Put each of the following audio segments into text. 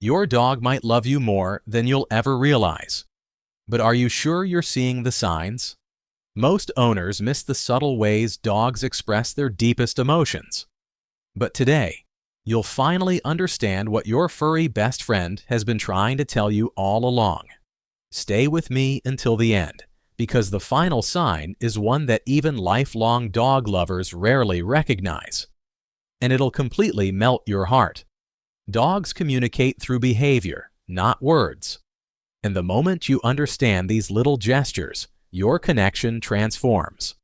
Your dog might love you more than you'll ever realize. But are you sure you're seeing the signs? Most owners miss the subtle ways dogs express their deepest emotions. But today, you'll finally understand what your furry best friend has been trying to tell you all along. Stay with me until the end, because the final sign is one that even lifelong dog lovers rarely recognize. And it'll completely melt your heart. Dogs communicate through behavior, not words. And the moment you understand these little gestures, your connection transforms.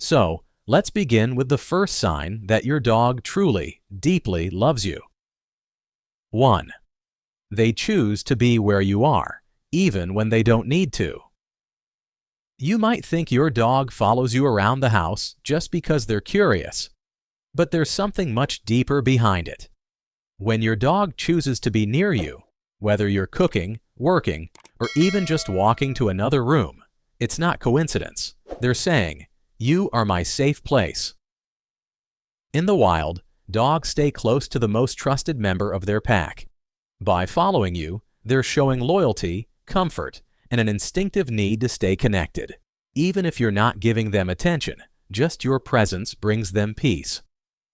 So, let's begin with the first sign that your dog truly, deeply loves you. 1. They choose to be where you are, even when they don't need to. You might think your dog follows you around the house just because they're curious, but there's something much deeper behind it. When your dog chooses to be near you, whether you're cooking, working, or even just walking to another room, it's not coincidence. They're saying, "You are my safe place." In the wild, dogs stay close to the most trusted member of their pack. By following you, they're showing loyalty, comfort, and an instinctive need to stay connected. Even if you're not giving them attention, just your presence brings them peace.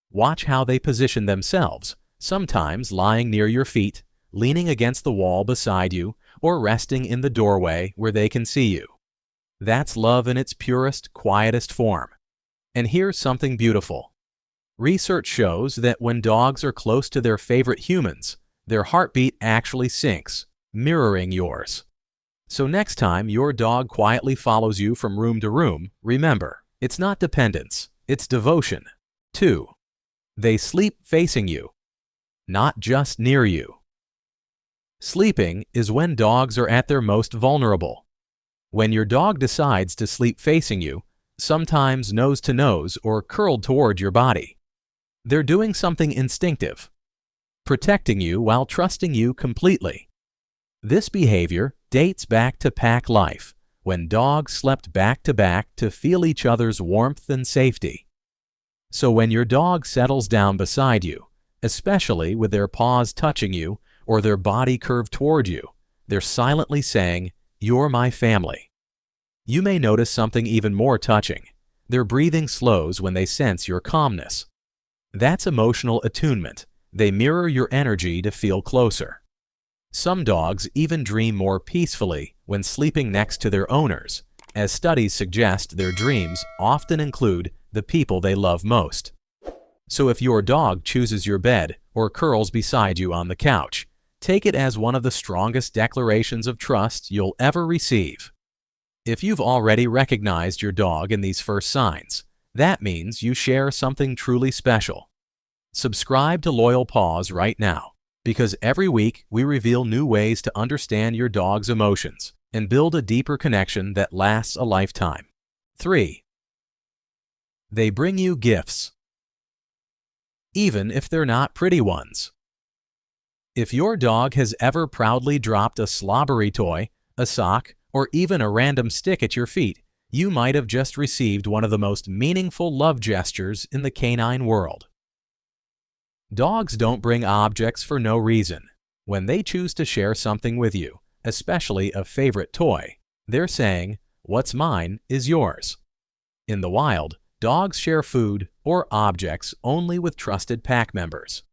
Watch how they position themselves, sometimes lying near your feet, leaning against the wall beside you, or resting in the doorway where they can see you. That's love in its purest, quietest form. And here's something beautiful. Research shows that when dogs are close to their favorite humans, their heartbeat actually syncs, mirroring yours. So next time your dog quietly follows you from room to room, remember, it's not dependence, it's devotion. 2. They sleep facing you, not just near you. Sleeping is when dogs are at their most vulnerable. When your dog decides to sleep facing you, sometimes nose to nose or curled toward your body, they're doing something instinctive, protecting you while trusting you completely. This behavior dates back to pack life, when dogs slept back to back to feel each other's warmth and safety. So when your dog settles down beside you, especially with their paws touching you or their body curved toward you, they're silently saying, "You're my family." You may notice something even more touching. Their breathing slows when they sense your calmness. That's emotional attunement. They mirror your energy to feel closer. Some dogs even dream more peacefully when sleeping next to their owners, as studies suggest their dreams often include the people they love most. So if your dog chooses your bed or curls beside you on the couch, take it as one of the strongest declarations of trust you'll ever receive. If you've already recognized your dog in these first signs, that means you share something truly special. Subscribe to Loyal Paws right now, because every week we reveal new ways to understand your dog's emotions and build a deeper connection that lasts a lifetime. 3. They bring you gifts, even if they're not pretty ones. If your dog has ever proudly dropped a slobbery toy, a sock, or even a random stick at your feet, you might have just received one of the most meaningful love gestures in the canine world. Dogs don't bring objects for no reason. When they choose to share something with you, especially a favorite toy, they're saying, "What's mine is yours." In the wild, dogs share food or objects only with trusted pack members.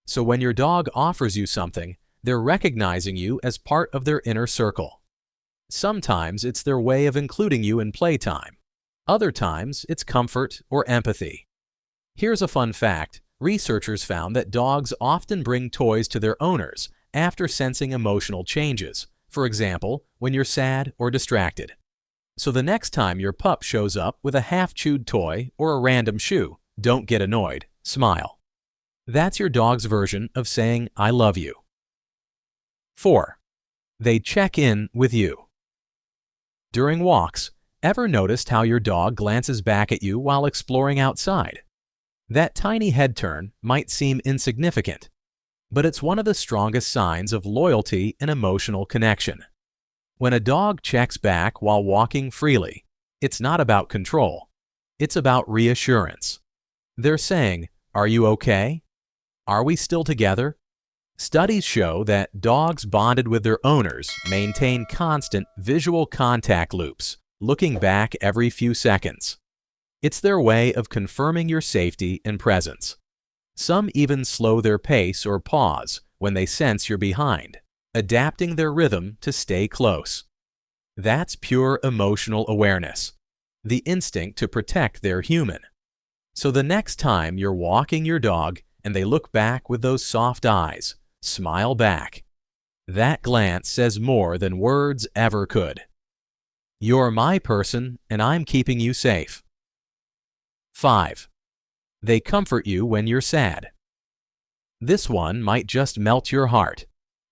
So when your dog offers you something, they're recognizing you as part of their inner circle. Sometimes it's their way of including you in playtime. Other times it's comfort or empathy. Here's a fun fact. Researchers found that dogs often bring toys to their owners after sensing emotional changes, for example, when you're sad or distracted. So the next time your pup shows up with a half-chewed toy or a random shoe, don't get annoyed, smile. That's your dog's version of saying, "I love you." 4. They check in with you. During walks, ever noticed how your dog glances back at you while exploring outside? That tiny head turn might seem insignificant, but it's one of the strongest signs of loyalty and emotional connection. When a dog checks back while walking freely, it's not about control. It's about reassurance. They're saying, "Are you okay? Are we still together?" Studies show that dogs bonded with their owners maintain constant visual contact loops, looking back every few seconds. It's their way of confirming your safety and presence. Some even slow their pace or pause when they sense you're behind, adapting their rhythm to stay close. That's pure emotional awareness, the instinct to protect their human. So the next time you're walking your dog and they look back with those soft eyes, smile back. That glance says more than words ever could. You're my person and I'm keeping you safe. 5. They comfort you when you're sad. This one might just melt your heart.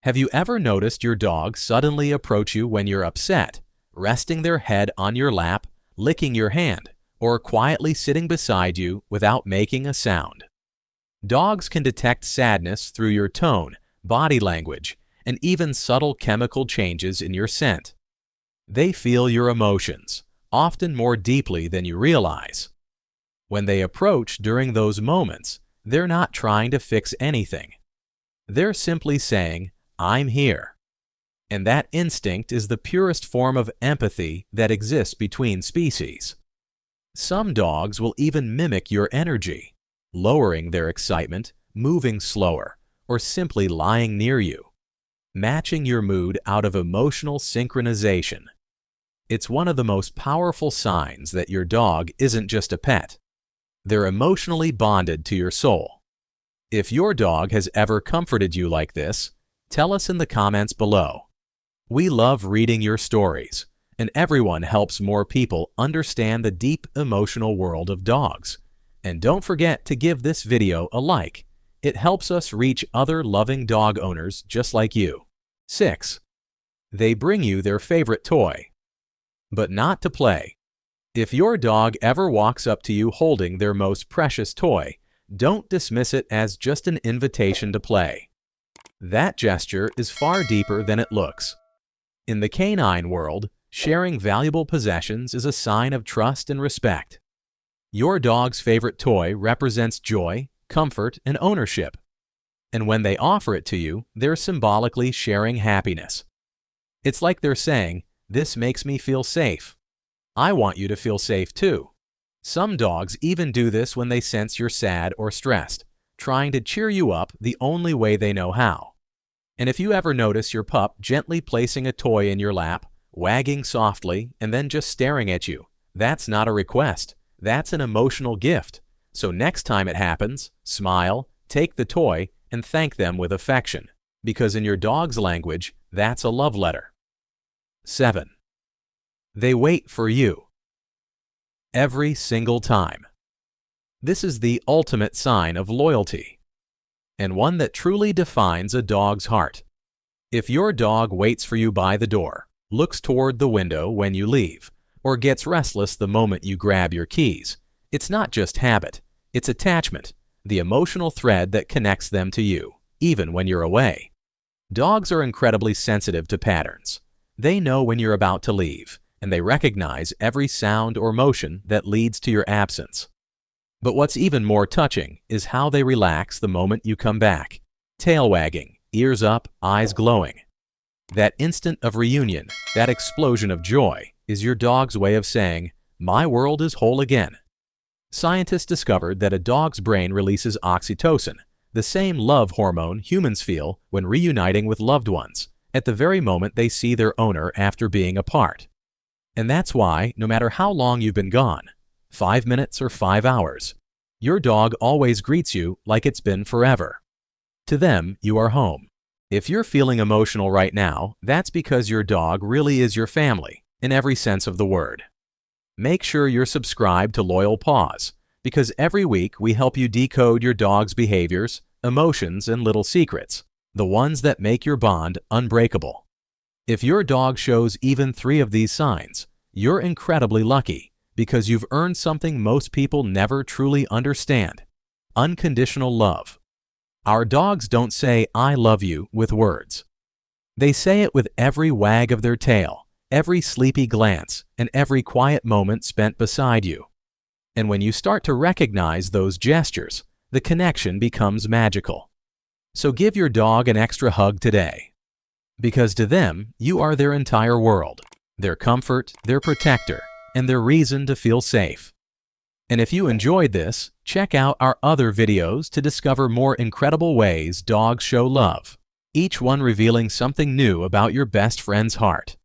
Have you ever noticed your dog suddenly approach you when you're upset, resting their head on your lap, licking your hand, or quietly sitting beside you without making a sound? Dogs can detect sadness through your tone, body language, and even subtle chemical changes in your scent. They feel your emotions, often more deeply than you realize. When they approach during those moments, they're not trying to fix anything. They're simply saying, "I'm here." And that instinct is the purest form of empathy that exists between species. Some dogs will even mimic your energy, lowering their excitement, moving slower, or simply lying near you, matching your mood out of emotional synchronization. It's one of the most powerful signs that your dog isn't just a pet. They're emotionally bonded to your soul. If your dog has ever comforted you like this, tell us in the comments below. We love reading your stories, and everyone helps more people understand the deep emotional world of dogs. And don't forget to give this video a like. It helps us reach other loving dog owners just like you. 6. They bring you their favorite toy, but not to play. If your dog ever walks up to you holding their most precious toy, don't dismiss it as just an invitation to play. That gesture is far deeper than it looks. In the canine world, sharing valuable possessions is a sign of trust and respect. Your dog's favorite toy represents joy, comfort, and ownership. And when they offer it to you, they're symbolically sharing happiness. It's like they're saying, "This makes me feel safe. I want you to feel safe too." Some dogs even do this when they sense you're sad or stressed, trying to cheer you up the only way they know how. And if you ever notice your pup gently placing a toy in your lap, wagging softly, and then just staring at you, that's not a request. That's an emotional gift. So next time it happens, smile, take the toy, and thank them with affection, because in your dog's language, that's a love letter. 7. They wait for you. Every single time. This is the ultimate sign of loyalty, and one that truly defines a dog's heart. If your dog waits for you by the door, looks toward the window when you leave, or gets restless the moment you grab your keys, it's not just habit, it's attachment, the emotional thread that connects them to you, even when you're away. Dogs are incredibly sensitive to patterns. They know when you're about to leave, and they recognize every sound or motion that leads to your absence. But what's even more touching is how they relax the moment you come back. Tail wagging, ears up, eyes glowing. That instant of reunion, that explosion of joy, is your dog's way of saying, "My world is whole again." Scientists discovered that a dog's brain releases oxytocin, the same love hormone humans feel when reuniting with loved ones, at the very moment they see their owner after being apart. And that's why, no matter how long you've been gone, 5 minutes or 5 hours, your dog always greets you like it's been forever. To them, you are home. If you're feeling emotional right now, that's because your dog really is your family, in every sense of the word. Make sure you're subscribed to Loyal Paws, because every week we help you decode your dog's behaviors, emotions, and little secrets, the ones that make your bond unbreakable. If your dog shows even 3 of these signs, you're incredibly lucky, because you've earned something most people never truly understand: unconditional love. Our dogs don't say "I love you" with words. They say it with every wag of their tail, every sleepy glance, and every quiet moment spent beside you. And when you start to recognize those gestures, the connection becomes magical. So give your dog an extra hug today. Because to them, you are their entire world, their comfort, their protector, and their reason to feel safe. And if you enjoyed this, check out our other videos to discover more incredible ways dogs show love, each one revealing something new about your best friend's heart.